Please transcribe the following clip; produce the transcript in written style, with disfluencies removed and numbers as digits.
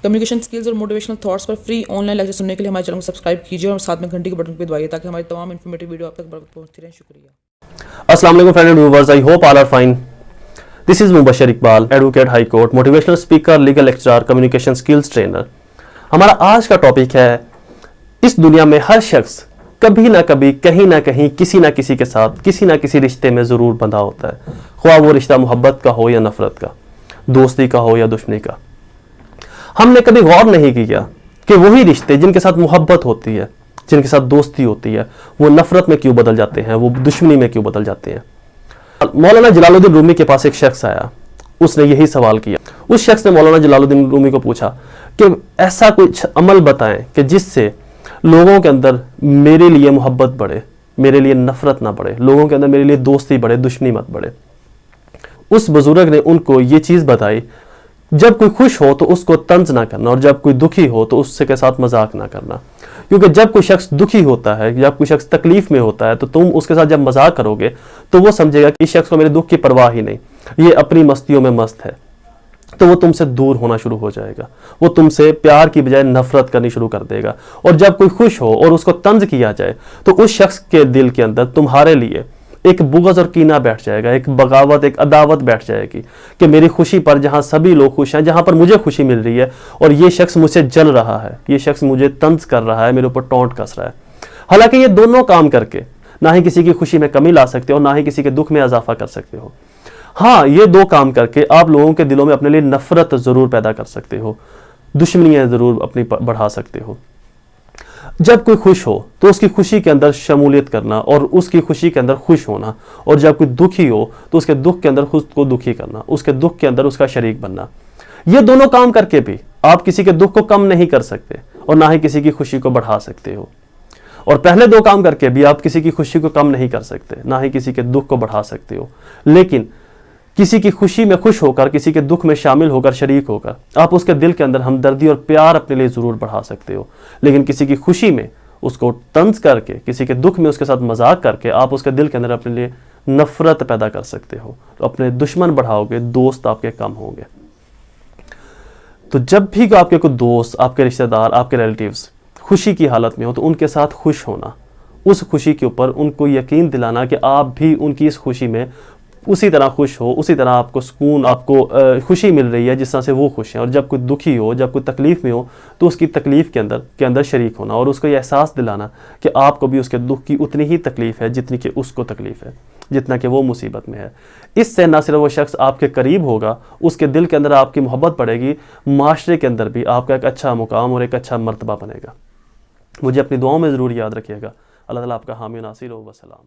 Communication skills और motivational thoughts पर free online lecture सुनने के लिए हमारे चैनल को सब्सक्राइब कीजिए और साथ में घंटी के बटन को दबाइए ताकि हमारी तमाम इन्फॉर्मेटिव वीडियो आप तक पहुंचती रहे। शुक्रिया। अस्सलाम वालेकुम friend and viewers, I hope all are fine. This is Mubashar Iqbal, advocate high court, motivational speaker, legal lecturer, communication skills trainer. हमारा आज का टॉपिक है, इस दुनिया में हर शख्स कभी ना कभी कहीं ना कहीं किसी ना किसी के साथ किसी ना किसी रिश्ते में ज़रूर बंधा होता है, ख्वाह वो रिश्ता मोहब्बत का हो या नफरत का, दोस्ती का हो या दुश्मनी का। हमने कभी गौर नहीं किया कि वही रिश्ते जिनके साथ मोहब्बत होती है, जिनके साथ दोस्ती होती है, वो नफरत में क्यों बदल जाते हैं, वो दुश्मनी में क्यों बदल जाते हैं। मौलाना जलालुद्दीन रूमी के पास एक शख्स आया, उसने यही सवाल किया। उस शख्स ने मौलाना जलालुद्दीन रूमी को पूछा कि ऐसा कुछ अमल बताएं कि जिससे लोगों के अंदर मेरे लिए मोहब्बत बढ़े, मेरे लिए नफरत ना बढ़े, लोगों के अंदर मेरे लिए दोस्ती बढ़े, दुश्मनी मत बढ़े। उस बुजुर्ग ने उनको ये चीज़ बताई, जब कोई खुश हो तो उसको तंज ना करना, और जब कोई दुखी हो तो उससे के साथ मजाक ना करना। क्योंकि जब कोई शख्स दुखी होता है, जब कोई शख्स तकलीफ में होता है, तो तुम उसके साथ जब मजाक करोगे तो वो समझेगा कि इस शख्स को मेरे दुख की परवाह ही नहीं, ये अपनी मस्तियों में मस्त है, तो वो तुमसे दूर होना शुरू हो जाएगा, वो तुमसे प्यार की बजाय नफरत करनी शुरू कर देगा। और जब कोई खुश हो और उसको तंज किया जाए तो उस शख्स के दिल के अंदर तुम्हारे लिए एक बुग़्ज़ और कीना बैठ जाएगा, एक बगावत, एक अदावत बैठ जाएगी कि मेरी खुशी पर जहाँ सभी लोग खुश हैं, जहाँ पर मुझे खुशी मिल रही है, और ये शख्स मुझसे जल रहा है, ये शख्स मुझे तंज कर रहा है, मेरे ऊपर टोंट कस रहा है। हालांकि ये दोनों काम करके ना ही किसी की खुशी में कमी ला सकते हो, ना ही किसी के दुख में इजाफा कर सकते हो। हाँ, ये दो काम करके आप लोगों के दिलों में अपने लिए नफरत ज़रूर पैदा कर सकते हो, दुश्मनियाँ ज़रूर अपनी बढ़ा सकते हो। जब कोई खुश हो तो उसकी खुशी के अंदर शमूलियत करना और उसकी खुशी के अंदर खुश होना, और जब कोई दुखी हो तो उसके दुख के अंदर खुद को दुखी करना, उसके दुख के अंदर उसका शरीक बनना। ये दोनों काम करके भी आप किसी के दुख को कम नहीं कर सकते और ना ही किसी की खुशी को बढ़ा सकते हो। और पहले दो काम करके भी आप किसी की खुशी को कम नहीं कर सकते, ना ही किसी के दुख को बढ़ा सकते हो। लेकिन किसी की खुशी में खुश होकर, किसी के दुख में शामिल होकर, शरीक होकर, आप उसके दिल के अंदर हमदर्दी और प्यार अपने लिए ज़रूर बढ़ा सकते हो। लेकिन किसी की खुशी में उसको तंज करके, किसी के दुख में उसके साथ मजाक करके आप उसके दिल के अंदर अपने लिए नफरत पैदा कर सकते हो, तो अपने दुश्मन बढ़ाओगे, दोस्त आपके कम होंगे। तो जब भी आपके कोई दोस्त, आपके रिश्तेदार, आपके रिलेटिव्स खुशी की हालत में हो तो उनके साथ खुश होना, उस खुशी के ऊपर उनको यकीन दिलाना कि आप भी उनकी इस खुशी में उसी तरह खुश हो, उसी तरह आपको सुकून, आपको खुशी मिल रही है जिस तरह से वो खुश हैं। और जब कोई दुखी हो, जब कोई तकलीफ़ में हो तो उसकी तकलीफ़ के अंदर शरीक होना और उसको ये एहसास दिलाना कि आपको भी उसके दुख की उतनी ही तकलीफ़ है जितनी कि उसको तकलीफ़ है, जितना कि वो मुसीबत में है। इससे ना सिर्फ वो शख्स आपके करीब होगा, उसके दिल के अंदर आपकी मोहब्बत बढ़ेगी, माशरे के अंदर भी आपका एक अच्छा मुकाम और एक अच्छा मर्तबा बनेगा। मुझे अपनी दुआओं में ज़रूर याद रखिएगा। अल्लाह ताला आपका हामी नासिर हो। वसलाम।